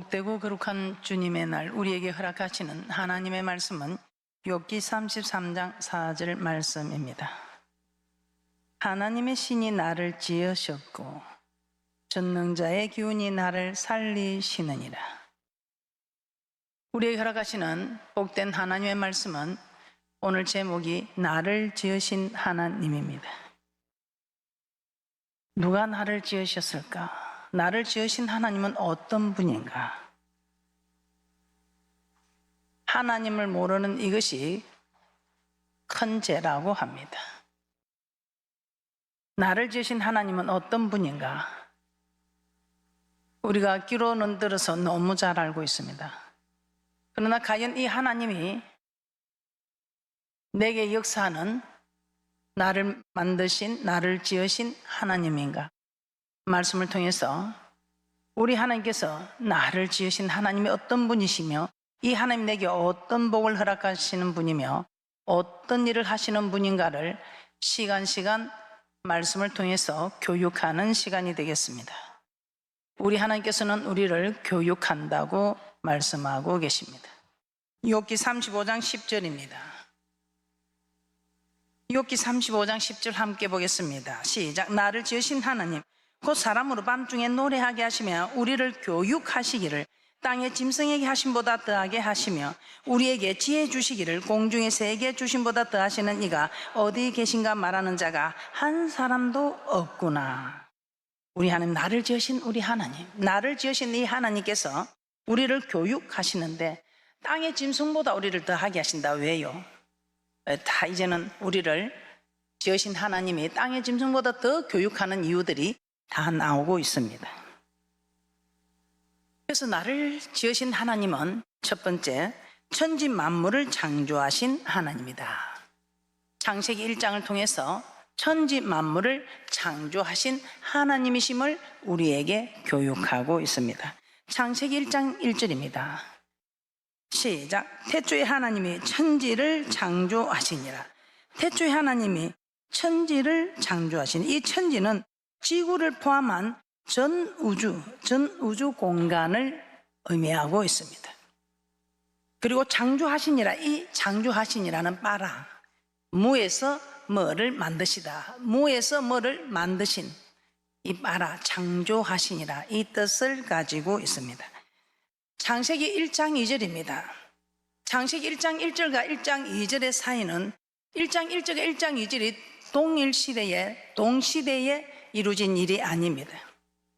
복되고 거룩한 주님의 날 우리에게 허락하시는 하나님의 말씀은 욥기 33장 4절 말씀입니다. 하나님의 신이 나를 지으셨고 전능자의 기운이 나를 살리시느니라. 우리에게 허락하시는 복된 하나님의 말씀은 오늘 제목이 나를 지으신 하나님입니다. 누가 나를 지으셨을까? 나를 지으신 하나님은 어떤 분인가? 하나님을 모르는 이것이 큰 죄라고 합니다. 나를 지으신 하나님은 어떤 분인가? 우리가 귀로는 들어서 너무 잘 알고 있습니다. 그러나 과연 이 하나님이 내게 역사하는 나를 만드신, 나를 지으신 하나님인가? 말씀을 통해서 우리 하나님께서 나를 지으신 하나님이 어떤 분이시며 이 하나님 내게 어떤 복을 허락하시는 분이며 어떤 일을 하시는 분인가를 시간 말씀을 통해서 교육하는 시간이 되겠습니다. 우리 하나님께서는 우리를 교육한다고 말씀하고 계십니다. 욥기 35장 10절입니다. 욥기 35장 10절 함께 보겠습니다. 시작. 나를 지으신 하나님 곧 사람으로 밤중에 노래하게 하시며 우리를 교육하시기를 땅의 짐승에게 하심보다 더하게 하시며 우리에게 지혜 주시기를 공중의 새에게 주심보다 더하시는 이가 어디 계신가 말하는 자가 한 사람도 없구나. 우리 하나님, 나를 지으신 우리 하나님, 나를 지으신 이 하나님께서 우리를 교육하시는데 땅의 짐승보다 우리를 더하게 하신다. 왜요? 다 이제는 우리를 지으신 하나님이 땅의 짐승보다 더 교육하는 이유들이 다 나오고 있습니다. 그래서 나를 지으신 하나님은 첫 번째, 천지 만물을 창조하신 하나님이다. 창세기 1장을 통해서 천지 만물을 창조하신 하나님이심을 우리에게 교육하고 있습니다. 창세기 1장 1절입니다. 시작. 태초에 하나님이 천지를 창조하시니라. 태초에 하나님이 천지를 창조하신, 이 천지는 지구를 포함한 전 우주 공간을 의미하고 있습니다. 그리고 창조하시니라, 이 창조하시니라는 빠라, 무에서 뭐를 만드시다, 무에서 뭐를 만드신 이 빠라, 창조하시니라, 이 뜻을 가지고 있습니다. 창세기 1장 2절입니다. 창세기 1장 1절과 1장 2절의 사이는 1장 1절과 1장 2절이 동시대에 이루어진 일이 아닙니다.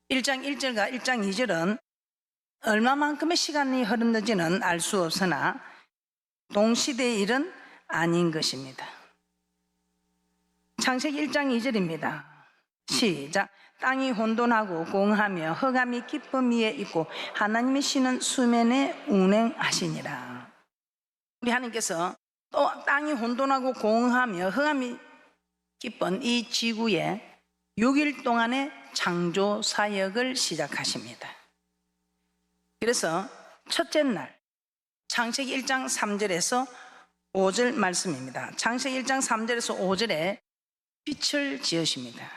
1장 1절과 1장 2절은 얼마만큼의 시간이 흐르는지는 알 수 없으나 동시대의 일은 아닌 것입니다. 창세기 1장 2절입니다. 시작. 땅이 혼돈하고 공하며 흑암이 깊음 위에 있고 하나님의 신은 수면에 운행하시니라. 우리 하나님께서 또 땅이 혼돈하고 공하며 흑암이 깊은 이 지구에 6일 동안의 창조 사역을 시작하십니다. 그래서 첫째 날 창세기 1장 3절에서 5절 말씀입니다. 창세기 1장 3절에서 5절에 빛을 지으십니다.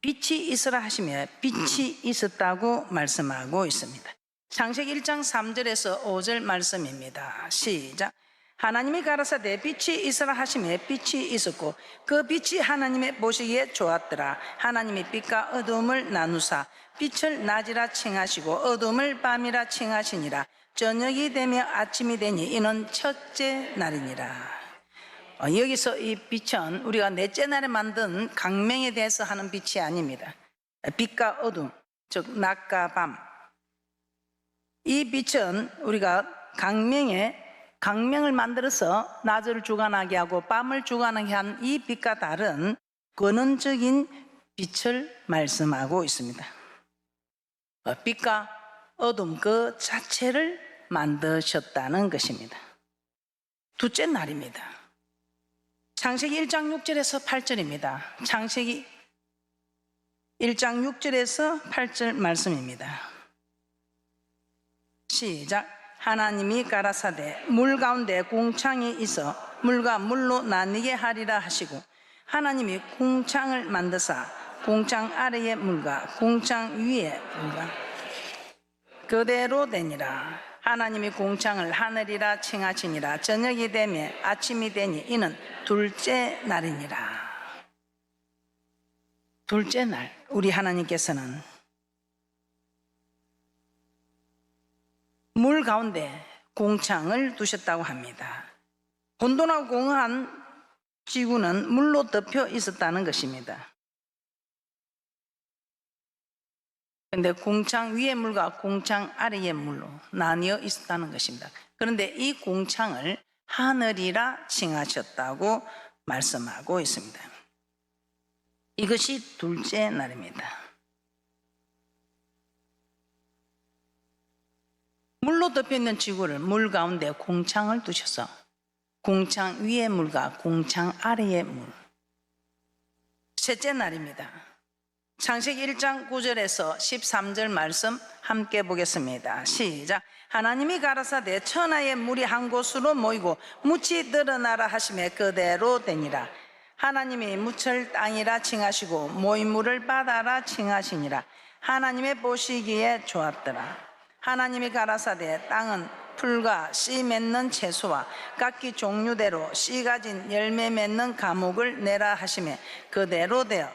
빛이 있으라 하시며 빛이 있었다고 말씀하고 있습니다. 창세기 1장 3절에서 5절 말씀입니다. 시작. 하나님이 가라사대 빛이 있으라 하시며 빛이 있었고 그 빛이 하나님의 보시기에 좋았더라. 하나님이 빛과 어두움을 나누사 빛을 낮이라 칭하시고 어두움을 밤이라 칭하시니라. 저녁이 되며 아침이 되니 이는 첫째 날이니라. 여기서 이 빛은 우리가 넷째 날에 만든 강명에 대해서 하는 빛이 아닙니다. 빛과 어둠, 즉 낮과 밤, 이 빛은 우리가 강명을 만들어서 낮을 주관하게 하고 밤을 주관하게 한 이 빛과 다른 근원적인 빛을 말씀하고 있습니다. 빛과 어둠 그 자체를 만드셨다는 것입니다. 둘째 날입니다. 창세기 1장 6절에서 8절입니다. 창세기 1장 6절에서 8절 말씀입니다. 시작. 하나님이 가라사대 물 가운데 궁창이 있어 물과 물로 나뉘게 하리라 하시고 하나님이 궁창을 만드사 궁창 아래에 물과 궁창 위에 물과 그대로 되니라. 하나님이 공창을 하늘이라 칭하시니라. 저녁이 되며 아침이 되니 이는 둘째 날이니라. 둘째 날, 우리 하나님께서는 물 가운데 공창을 두셨다고 합니다. 혼돈하고 공허한 지구는 물로 덮여 있었다는 것입니다. 그런데 공창 위의 물과 공창 아래의 물로 나뉘어 있었다는 것입니다. 그런데 이 공창을 하늘이라 칭하셨다고 말씀하고 있습니다. 이것이 둘째 날입니다. 물로 덮여 있는 지구를 물 가운데 공창을 두셔서 공창 위의 물과 공창 아래의 물. 셋째 날입니다. 창세기 1장 9절에서 13절 말씀 함께 보겠습니다. 시작. 하나님이 가라사대 천하의 물이 한 곳으로 모이고 묻이 드러나라 하시매 그대로 되니라. 하나님이 묻을 땅이라 칭하시고 모인 물을 바다라 칭하시니라. 하나님의 보시기에 좋았더라. 하나님이 가라사대 땅은 풀과 씨 맺는 채소와 각기 종류대로 씨 가진 열매 맺는 과목을 내라 하시매 그대로 되어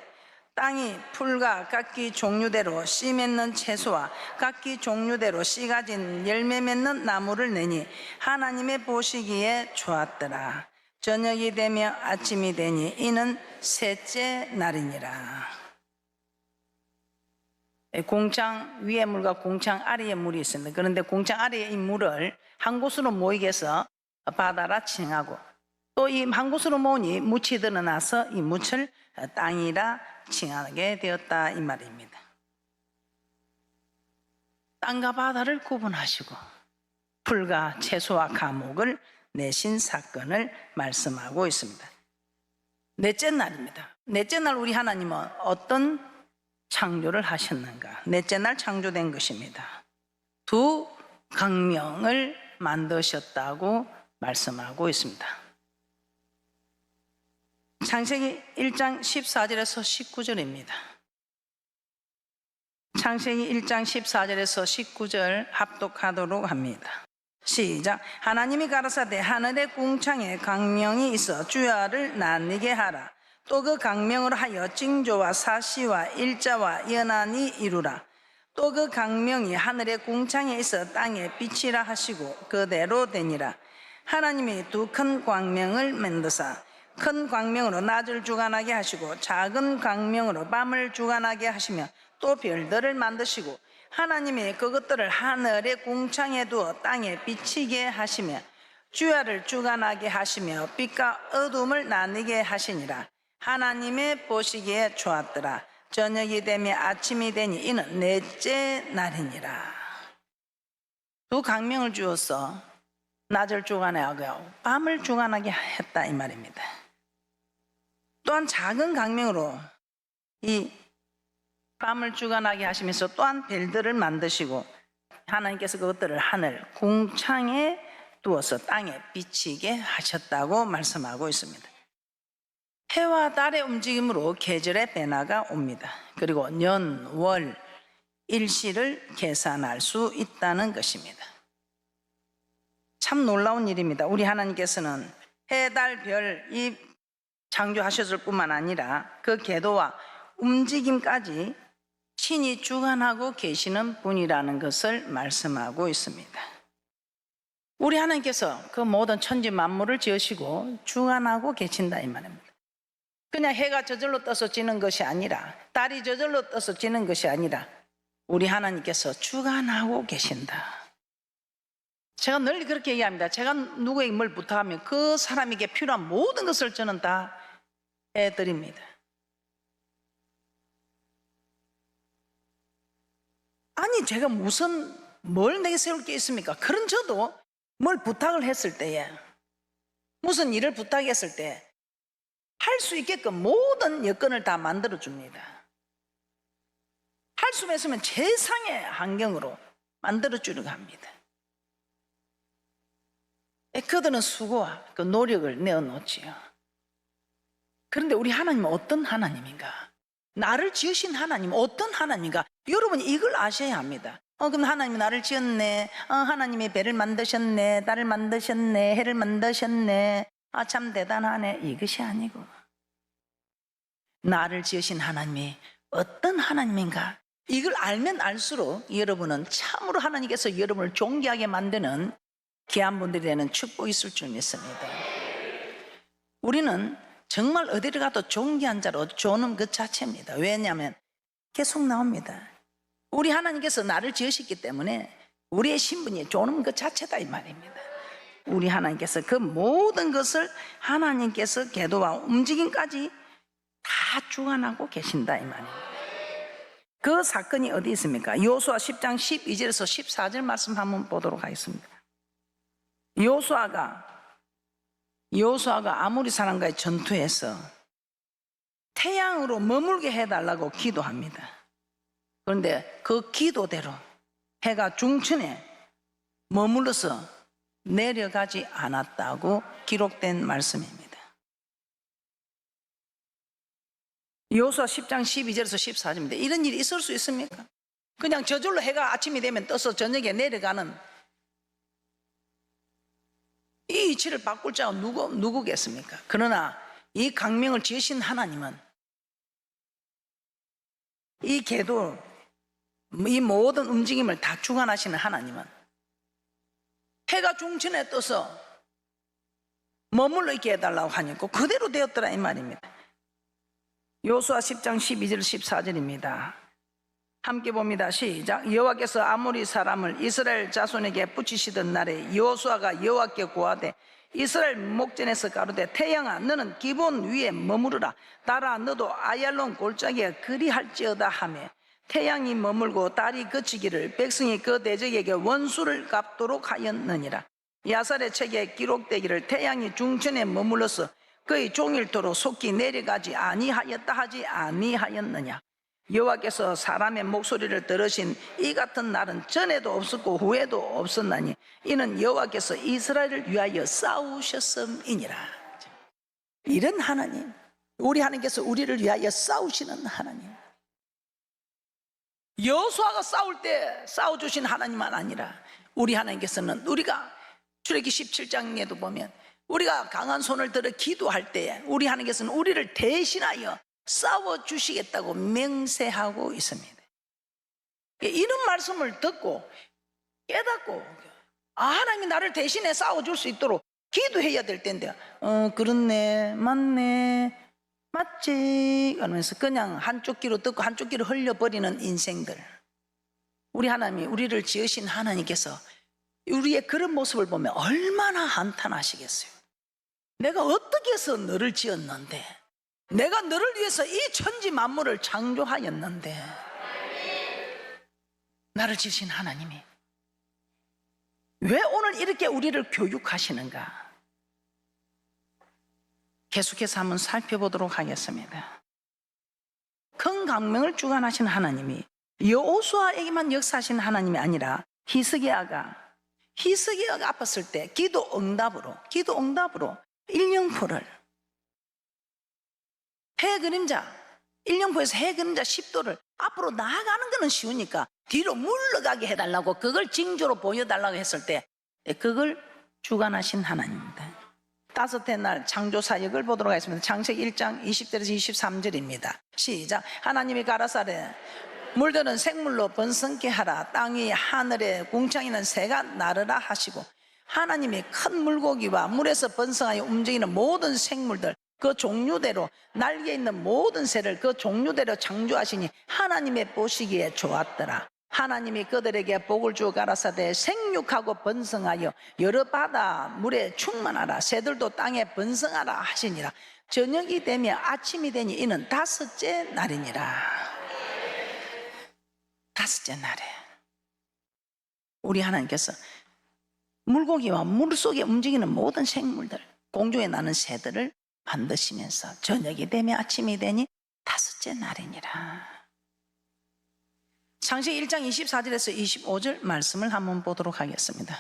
땅이 풀과 각기 종류대로 씨 맺는 채소와 각기 종류대로 씨 가진 열매 맺는 나무를 내니 하나님의 보시기에 좋았더라. 저녁이 되며 아침이 되니 이는 셋째 날이니라. 공창 위의 물과 공창 아래의 물이 있습니다. 그런데 공창 아래의 이 물을 한 곳으로 모이게 해서 바다라 칭하고 또 이 한 곳으로 모으니 묻이 드러나서 이 묻을 땅이라 칭하게 되었다 이 말입니다. 땅과 바다를 구분하시고 풀과 채소와 과목을 내신 사건을 말씀하고 있습니다. 넷째 날입니다. 넷째 날 우리 하나님은 어떤 창조를 하셨는가? 넷째 날 창조된 것입니다. 두 강명을 만드셨다고 말씀하고 있습니다. 창세기 1장 14절에서 19절입니다. 창세기 1장 14절에서 19절 합독하도록 합니다. 시작. 하나님이 가라사대 하늘의 궁창에 강명이 있어 주야를 나뉘게 하라. 또 그 강명으로 하여 징조와 사시와 일자와 연한이 이루라. 또 그 강명이 하늘의 궁창에 있어 땅에 빛이라 하시고 그대로 되니라. 하나님이 두 큰 광명을 만드사 큰 광명으로 낮을 주관하게 하시고 작은 광명으로 밤을 주관하게 하시며 또 별들을 만드시고 하나님이 그것들을 하늘의 궁창에 두어 땅에 비치게 하시며 주야를 주관하게 하시며 빛과 어둠을 나뉘게 하시니라. 하나님의 보시기에 좋았더라. 저녁이 되며 아침이 되니 이는 넷째 날이니라. 두 강명을 주어서 낮을 주관하고 밤을 주관하게 했다 이 말입니다. 또한 작은 강명으로 이 밤을 주관하게 하시면서 또한 별들을 만드시고 하나님께서 그것들을 하늘 궁창에 두어서 땅에 비치게 하셨다고 말씀하고 있습니다. 해와 달의 움직임으로 계절의 변화가 옵니다. 그리고 년, 월, 일시를 계산할 수 있다는 것입니다. 참 놀라운 일입니다. 우리 하나님께서는 해, 달, 별 이 창조하셨을 뿐만 아니라 그 궤도와 움직임까지 친히 주관하고 계시는 분이라는 것을 말씀하고 있습니다. 우리 하나님께서 그 모든 천지 만물을 지으시고 주관하고 계신다 이 말입니다. 그냥 해가 저절로 떠서 지는 것이 아니라 달이 저절로 떠서 지는 것이 아니라 우리 하나님께서 주관하고 계신다. 제가 늘 그렇게 얘기합니다. 제가 누구에게 뭘 부탁하면 그 사람에게 필요한 모든 것을 저는 다 해드립니다. 아니 제가 무슨 뭘 내게 세울 게 있습니까? 그런 저도 뭘 부탁을 했을 때에 무슨 일을 부탁했을 때 할 수 있게끔 모든 여건을 다 만들어 줍니다. 할 수만 있으면 최상의 환경으로 만들어 주려고 합니다. 그들은 수고와 그 노력을 내어놓지요. 그런데 우리 하나님은 어떤 하나님인가? 나를 지으신 하나님은 어떤 하나님인가? 여러분이 이걸 아셔야 합니다. 그럼 하나님이 나를 지었네. 하나님이 배를 만드셨네. 달을 만드셨네. 해를 만드셨네. 참 대단하네. 이것이 아니고, 나를 지으신 하나님이 어떤 하나님인가, 이걸 알면 알수록 여러분은 참으로 하나님께서 여러분을 존귀하게 만드는 귀한 분들이 되는 축복이 있을 줄 믿습니다. 우리는 정말 어디를 가도 존귀한 자로 조는 그 자체입니다. 왜냐하면 계속 나옵니다. 우리 하나님께서 나를 지으셨기 때문에 우리의 신분이 조는 그 자체다 이 말입니다. 우리 하나님께서 그 모든 것을 하나님께서 계도와 움직임까지 다 주관하고 계신다 이 말입니다. 그 사건이 어디 있습니까? 여호수아 10장 12절에서 14절 말씀 한번 보도록 하겠습니다. 여호수아가 아모리 사람과의 전투에서 태양으로 머물게 해달라고 기도합니다. 그런데 그 기도대로 해가 중천에 머물러서 내려가지 않았다고 기록된 말씀입니다. 여호수아 10장 12절에서 14절입니다. 이런 일이 있을 수 있습니까? 그냥 저절로 해가 아침이 되면 떠서 저녁에 내려가는 이 이치를 바꿀 자가 누구겠습니까? 그러나 이 강명을 지으신 하나님은, 이 궤도, 이 모든 움직임을 다 주관하시는 하나님은 해가 중천에 떠서 머물러 있게 해달라고 하니까 그대로 되었더라 이 말입니다. 여호수아 10장 12절 14절입니다. 함께 봅니다. 시작. 여호와께서 아모리 사람을 이스라엘 자손에게 붙이시던 날에 여호수아가 여호와께 고하되 이스라엘 목전에서 가로되 태양아 너는 기본 위에 머무르라. 달아 너도 아얄론 골짜기에 그리할지어다 하며 태양이 머물고 달이 그치기를 백성이 그 대적에게 원수를 갚도록 하였느니라. 야살의 책에 기록되기를 태양이 중천에 머물러서 그의 종일토록 속히 내려가지 아니하였다 하지 아니하였느냐. 여호와께서 사람의 목소리를 들으신 이 같은 날은 전에도 없었고 후에도 없었나니 이는 여호와께서 이스라엘을 위하여 싸우셨음이니라. 이런 하나님, 우리 하나님께서 우리를 위하여 싸우시는 하나님, 여호수아가 싸울 때 싸워주신 하나님만 아니라 우리 하나님께서는, 우리가 출애굽기 17장에도 보면 우리가 강한 손을 들어 기도할 때 우리 하나님께서는 우리를 대신하여 싸워주시겠다고 맹세하고 있습니다. 이런 말씀을 듣고 깨닫고 하나님이 나를 대신해 싸워줄 수 있도록 기도해야 될 텐데 그렇네, 맞네, 맞지 하면서 그냥 한쪽 귀로 듣고 한쪽 귀로 흘려버리는 인생들. 우리 하나님이, 우리를 지으신 하나님께서 우리의 그런 모습을 보면 얼마나 한탄하시겠어요. 내가 어떻게 해서 너를 지었는데, 내가 너를 위해서 이 천지 만물을 창조하였는데, 나를 지으신 하나님이 왜 오늘 이렇게 우리를 교육하시는가? 계속해서 한번 살펴보도록 하겠습니다. 큰 강명을 주관하신 하나님이 여호수아에게만 역사하신 하나님이 아니라 히스기야가 아팠을 때 기도 응답으로 일령포를, 해 그림자, 일령포에서 해 그림자 10도를 앞으로 나아가는 것은 쉬우니까 뒤로 물러가게 해달라고, 그걸 징조로 보여달라고 했을 때 그걸 주관하신 하나님입니다. 다섯째 날 창조사역을 보도록 하겠습니다. 창세기 1장 20절에서 23절입니다. 시작. 하나님이 가라사대 물들은 생물로 번성케 하라. 땅 위 하늘에 궁창이는 새가 나르라 하시고, 하나님이 큰 물고기와 물에서 번성하여 움직이는 모든 생물들 그 종류대로, 날개 있는 모든 새를 그 종류대로 창조하시니 하나님의 보시기에 좋았더라. 하나님이 그들에게 복을 주어 가라사대 생육하고 번성하여 여러 바다 물에 충만하라. 새들도 땅에 번성하라 하시니라. 저녁이 되며 아침이 되니 이는 다섯째 날이니라. 다섯째 날에 우리 하나님께서 물고기와 물속에 움직이는 모든 생물들, 공중에 나는 새들을 만드시면서 저녁이 되며 아침이 되니 다섯째 날이니라. 창세기 1장 24절에서 25절 말씀을 한번 보도록 하겠습니다.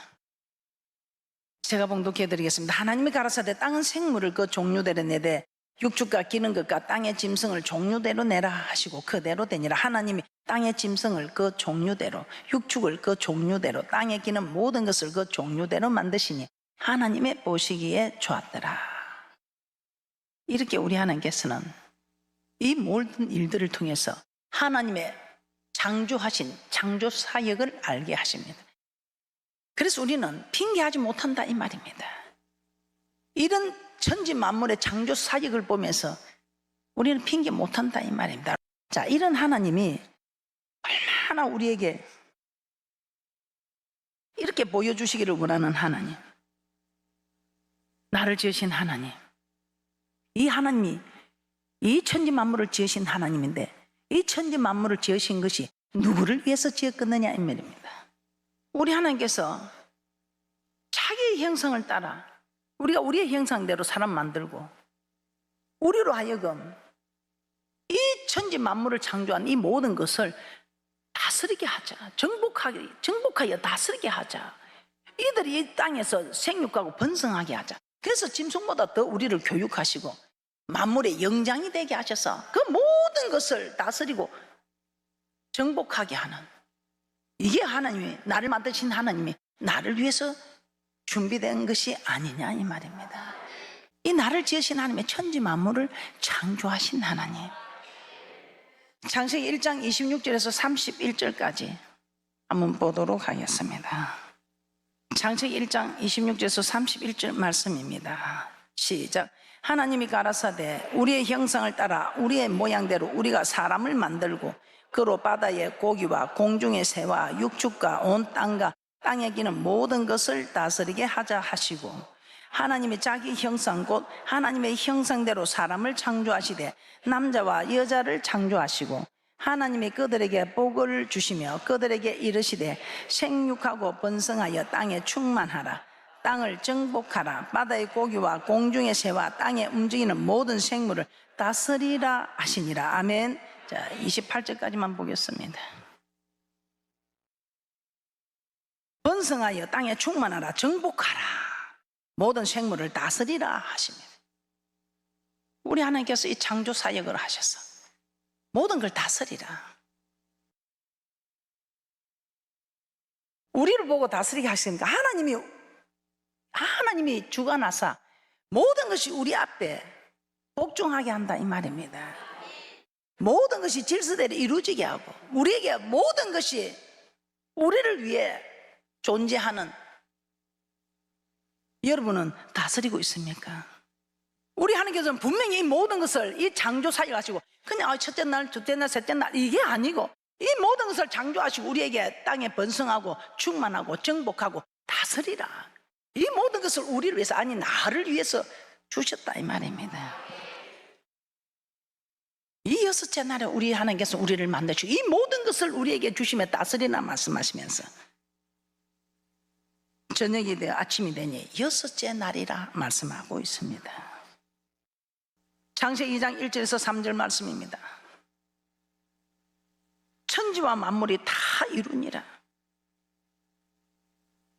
제가 봉독해 드리겠습니다. 하나님이 가라사대 땅은 생물을 그 종류대로 내되 육축과 기는 것과 땅의 짐승을 종류대로 내라 하시고 그대로 되니라. 하나님이 땅의 짐승을 그 종류대로, 육축을 그 종류대로, 땅에 기는 모든 것을 그 종류대로 만드시니 하나님의 보시기에 좋았더라. 이렇게 우리 하나님께서는 이 모든 일들을 통해서 하나님의 창조하신 창조 사역을 알게 하십니다. 그래서 우리는 핑계하지 못한다 이 말입니다. 이런 천지 만물의 창조 사역을 보면서 우리는 핑계 못한다 이 말입니다. 자, 이런 하나님이 얼마나 우리에게 이렇게 보여주시기를 원하는 하나님, 나를 지으신 하나님, 이 하나님이 이 천지 만물을 지으신 하나님인데 이 천지 만물을 지으신 것이 누구를 위해서 지었겠느냐 이 말입니다. 우리 하나님께서 자기의 형상을 따라 우리가 우리의 형상대로 사람 만들고 우리로 하여금 이 천지 만물을 창조한 이 모든 것을 다스리게 하자. 정복하여 다스리게 하자. 이들이 이 땅에서 생육하고 번성하게 하자. 그래서 짐승보다 더 우리를 교육하시고 만물의 영장이 되게 하셔서 그 모든 것을 다스리고 정복하게 하는, 이게 하나님이, 나를 만드신 하나님이 나를 위해서 준비된 것이 아니냐 이 말입니다. 이 나를 지으신 하나님의 천지 만물을 창조하신 하나님. 창세기 1장 26절에서 31절까지 한번 보도록 하겠습니다. 창세기 1장 26절에서 31절 말씀입니다. 시작. 하나님이 가라사대 우리의 형상을 따라 우리의 모양대로 우리가 사람을 만들고 그로 바다의 고기와 공중의 새와 육축과 온 땅과 땅에 기는 모든 것을 다스리게 하자 하시고, 하나님이 자기 형상 곧 하나님의 형상대로 사람을 창조하시되 남자와 여자를 창조하시고 하나님이 그들에게 복을 주시며 그들에게 이르시되 생육하고 번성하여 땅에 충만하라. 땅을 정복하라. 바다의 고기와 공중의 새와 땅에 움직이는 모든 생물을 다스리라 하시니라. 아멘. 자, 28절까지만 보겠습니다. 번성하여 땅에 충만하라. 정복하라. 모든 생물을 다스리라 하십니다. 우리 하나님께서 이 창조 사역을 하셔서 모든 걸 다스리라. 우리를 보고 다스리게 하시니까 하나님이 주가 나사 모든 것이 우리 앞에 복종하게 한다 이 말입니다. 모든 것이 질서대로 이루어지게 하고 우리에게 모든 것이 우리를 위해 존재하는, 여러분은 다스리고 있습니까? 우리 하나님께서는 분명히 이 모든 것을 이 창조 사역을 하시고 그냥 첫째 날, 둘째 날, 셋째 날 이게 아니고 이 모든 것을 창조하시고 우리에게 땅에 번성하고 충만하고 정복하고 다스리라. 이 모든 것을 우리를 위해서, 아니 나를 위해서 주셨다 이 말입니다. 이 여섯째 날에 우리 하나님께서 우리를 만드시고 이 모든 것을 우리에게 주시며 다스리라 말씀하시면서 저녁이 되어 아침이 되니 여섯째 날이라 말씀하고 있습니다. 창세기 2장 1절에서 3절 말씀입니다. 천지와 만물이 다 이루니라.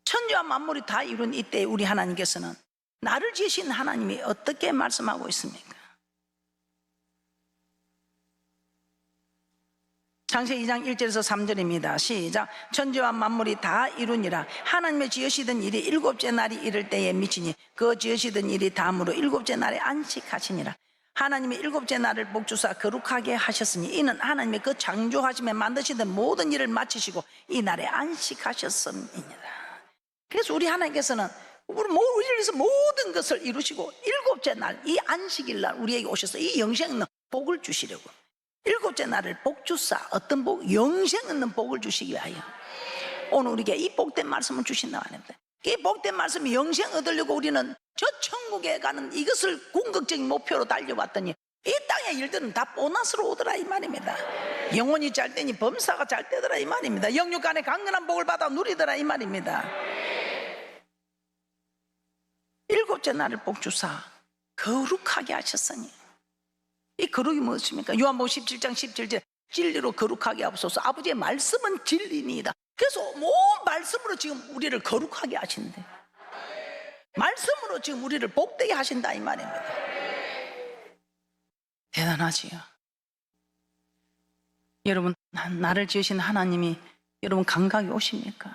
천지와 만물이 다 이룬 이때 우리 하나님께서는 나를 지으신 하나님이 어떻게 말씀하고 있습니까? 창세기 2장 1절에서 3절입니다. 시작. 천지와 만물이 다 이루니라. 하나님의 지으시던 일이 일곱째 날이 이를 때에 미치니 그 지으시던 일이 다음으로 일곱째 날에 안식하시니라. 하나님이 일곱째 날을 복주사 거룩하게 하셨으니 이는 하나님이 그 창조하심에 만드시던 모든 일을 마치시고 이 날에 안식하셨음이니라. 그래서 우리 하나님께서는 우리를 위해서 모든 것을 이루시고 일곱째 날, 이 안식일 날 우리에게 오셔서 이 영생 있는 복을 주시려고 일곱째 날을 복주사, 어떤 복? 영생 있는 복을 주시기 위하여 오늘 우리에게 이 복된 말씀을 주신다고 합니다. 이 복된 말씀이 영생 얻으려고 우리는 저 천국에 가는 이것을 궁극적인 목표로 달려왔더니 이 땅의 일들은 다 보너스로 오더라 이 말입니다. 영혼이 잘 되니 범사가 잘 되더라 이 말입니다. 영육간에 강건한 복을 받아 누리더라 이 말입니다. 일곱째 날을 복주사 거룩하게 하셨으니, 이 거룩이 무엇입니까? 요한복음 17장 17절 진리로 거룩하게 하옵소서. 아버지의 말씀은 진리니이다. 그래서 온 말씀으로 지금 우리를 거룩하게 하신대. 말씀으로 지금 우리를 복되게 하신다 이 말입니다. 대단하지요. 여러분, 나를 지으신 하나님이 여러분 감각이 오십니까?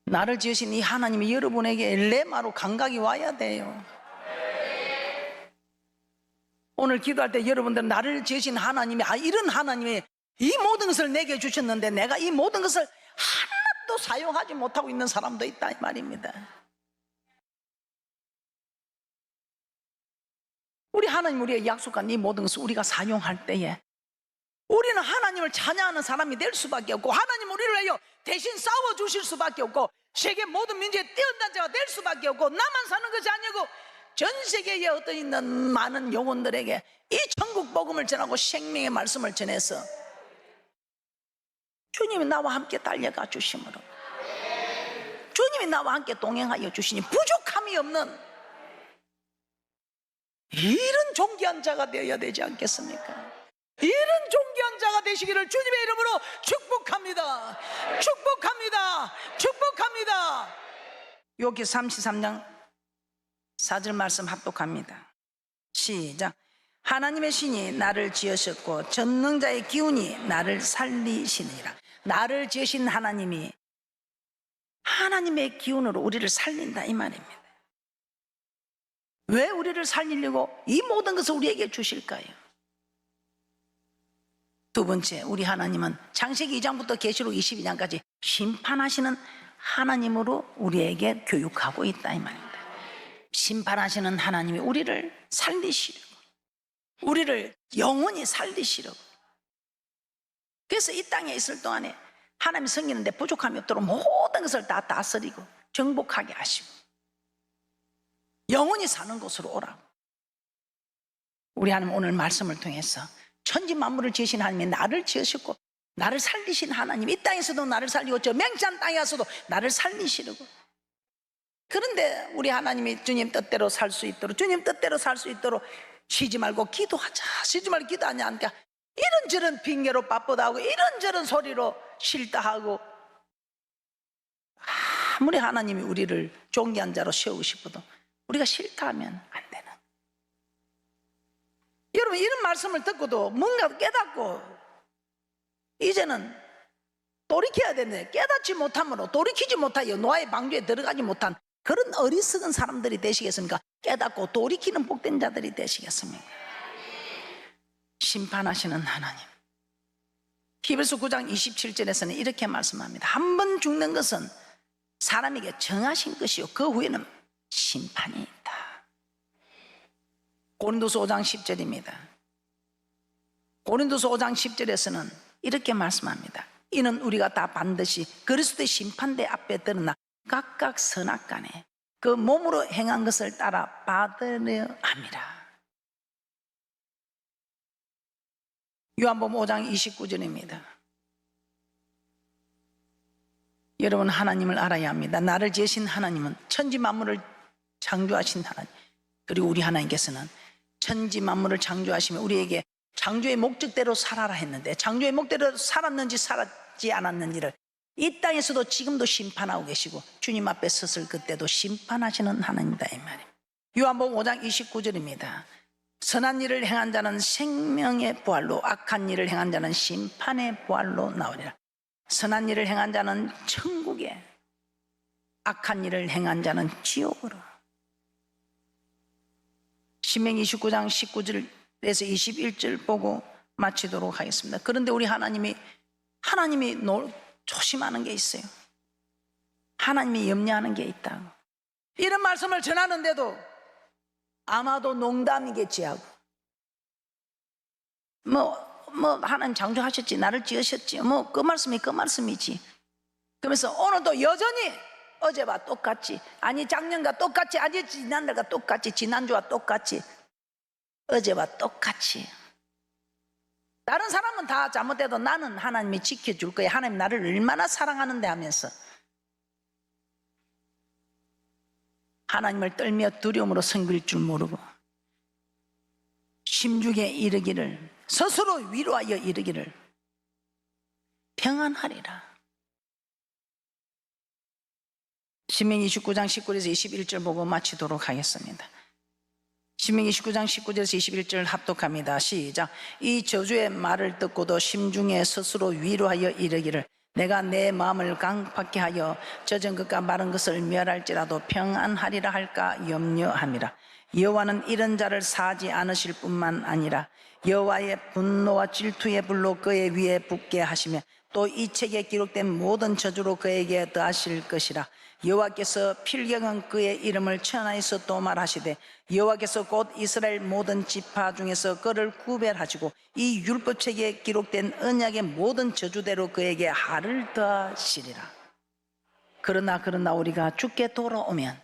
나를 지으신 이 하나님이 여러분에게 레마로 감각이 와야 돼요. 오늘 기도할 때 여러분들은 나를 지으신 하나님이 이런 하나님이 이 모든 것을 내게 주셨는데 내가 이 모든 것을 하나도 사용하지 못하고 있는 사람도 있다 이 말입니다. 우리 하나님 우리에게 약속한 이 모든 것을 우리가 사용할 때에 우리는 하나님을 찬양하는 사람이 될 수밖에 없고, 하나님 우리를 위하여 대신 싸워주실 수밖에 없고, 세계 모든 민족에 뛰어난 자가 될 수밖에 없고, 나만 사는 것이 아니고 전 세계에 얻어 있는 많은 영혼들에게 이 천국 복음을 전하고 생명의 말씀을 전해서 주님이 나와 함께 달려가 주심으로, 주님이 나와 함께 동행하여 주시니 부족함이 없는 이런 존귀한 자가 되어야 되지 않겠습니까? 이런 존귀한 자가 되시기를 주님의 이름으로 축복합니다. 축복합니다. 축복합니다. 요기 33장 4절 말씀 합독합니다. 시작. 하나님의 신이 나를 지으셨고 전능자의 기운이 나를 살리시니라. 나를 지으신 하나님이 하나님의 기운으로 우리를 살린다 이 말입니다. 왜 우리를 살리려고 이 모든 것을 우리에게 주실까요? 두 번째, 우리 하나님은 창세기 2장부터 계시록 22장까지 심판하시는 하나님으로 우리에게 교육하고 있다 이 말입니다. 심판하시는 하나님이 우리를 살리시려고, 우리를 영원히 살리시려고. 그래서 이 땅에 있을 동안에 하나님 섬기는데 부족함이 없도록 모든 것을 다 다스리고 정복하게 하시고 영원히 사는 곳으로 오라고. 우리 하나님 오늘 말씀을 통해서 천지 만물을 지으신 하나님이 나를 지으셨고 나를 살리신 하나님, 이 땅에서도 나를 살리고 저 맹찬 땅에 가서도 나를 살리시려고. 그런데 우리 하나님이 주님 뜻대로 살 수 있도록, 주님 뜻대로 살 수 있도록 쉬지 말고 기도하자, 쉬지 말고 기도하냐 하니까 이런저런 핑계로 바쁘다 하고 이런저런 소리로 싫다 하고, 아무리 하나님이 우리를 존귀한 자로 세우고 싶어도 우리가 싫다 하면 안 되는. 여러분, 이런 말씀을 듣고도 뭔가 깨닫고 이제는 돌이켜야 되는데 깨닫지 못함으로 돌이키지 못하여 노아의 방주에 들어가지 못한 그런 어리석은 사람들이 되시겠습니까? 깨닫고 돌이키는 복된 자들이 되시겠습니까? 심판하시는 하나님, 히브리서 9장 27절에서는 이렇게 말씀합니다. 한 번 죽는 것은 사람에게 정하신 것이요 그 후에는 심판이 있다. 고린도서 5장 10절입니다. 고린도서 5장 10절에서는 이렇게 말씀합니다. 이는 우리가 다 반드시 그리스도의 심판대 앞에 드러나 각각 선악간에 그 몸으로 행한 것을 따라 받으려 함이라. 요한복음 5장 29절입니다. 여러분, 하나님을 알아야 합니다. 나를 지으신 하나님은 천지 만물을 창조하신 하나님, 그리고 우리 하나님께서는 천지 만물을 창조하시며 우리에게 창조의 목적대로 살아라 했는데 창조의 목적대로 살았는지 살았지 않았는지를 이 땅에서도 지금도 심판하고 계시고 주님 앞에 섰을 그때도 심판하시는 하나님이다 이 말입니다. 요한복음 5장 29절입니다. 선한 일을 행한 자는 생명의 부활로, 악한 일을 행한 자는 심판의 부활로 나오리라. 선한 일을 행한 자는 천국에, 악한 일을 행한 자는 지옥으로. 신명기 29장 19절에서 21절 보고 마치도록 하겠습니다. 그런데 우리 하나님이 조심하는 게 있어요. 하나님이 염려하는 게 있다고. 이런 말씀을 전하는데도 아마도 농담이겠지 하고, 하나님 창조하셨지, 나를 지으셨지, 그 말씀이 그 말씀이지. 그러면서 오늘도 여전히 어제와 똑같이, 아니 작년과 똑같이, 아니 지난달과 똑같이, 지난주와 똑같이, 어제와 똑같이. 다른 사람은 다 잘못해도 나는 하나님이 지켜줄 거야, 하나님 나를 얼마나 사랑하는데 하면서 하나님을 떨며 두려움으로 섬길 줄 모르고 심중에 이르기를, 스스로 위로하여 이르기를 평안하리라. 신명기 29장 19절에서 21절 보고 마치도록 하겠습니다. 신명기 19장 19절에서 21절 합독합니다. 시작. 이 저주의 말을 듣고도 심중에 스스로 위로하여 이르기를 내가 내 마음을 강팍케 하여 젖은 것과 마른 것을 멸할지라도 평안하리라 할까 염려함이라. 여호와는 이런 자를 사지 않으실 뿐만 아니라 여호와의 분노와 질투의 불로 그의 위에 붓게 하시며 또 이 책에 기록된 모든 저주로 그에게 더하실 것이라. 여호와께서 필경은 그의 이름을 천하에서 또 말하시되 여호와께서 곧 이스라엘 모든 지파 중에서 그를 구별하시고 이 율법책에 기록된 언약의 모든 저주대로 그에게 하를 더하시리라. 그러나 우리가 죽게 돌아오면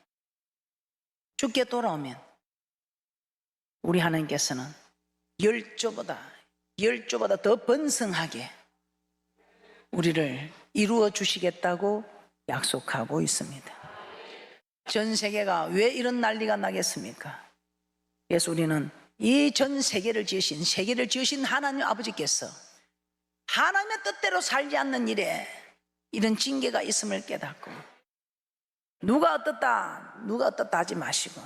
우리 하나님께서는 열조보다 더 번성하게 우리를 이루어 주시겠다고 약속하고 있습니다. 전 세계가 왜 이런 난리가 나겠습니까? 그래서 우리는 이 전 세계를 지으신 하나님 아버지께서 하나님의 뜻대로 살지 않는 일에 이런 징계가 있음을 깨닫고 누가 어떻다 하지 마시고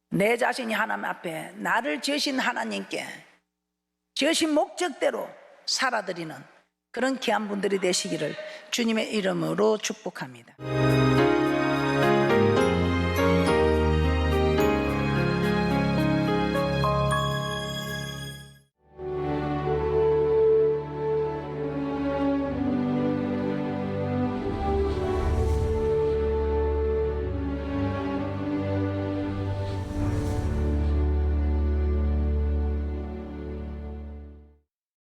내 자신이 하나님 앞에 나를 지으신 하나님께 지으신 목적대로 살아드리는 그런 귀한 분들이 되시기를 주님의 이름으로 축복합니다.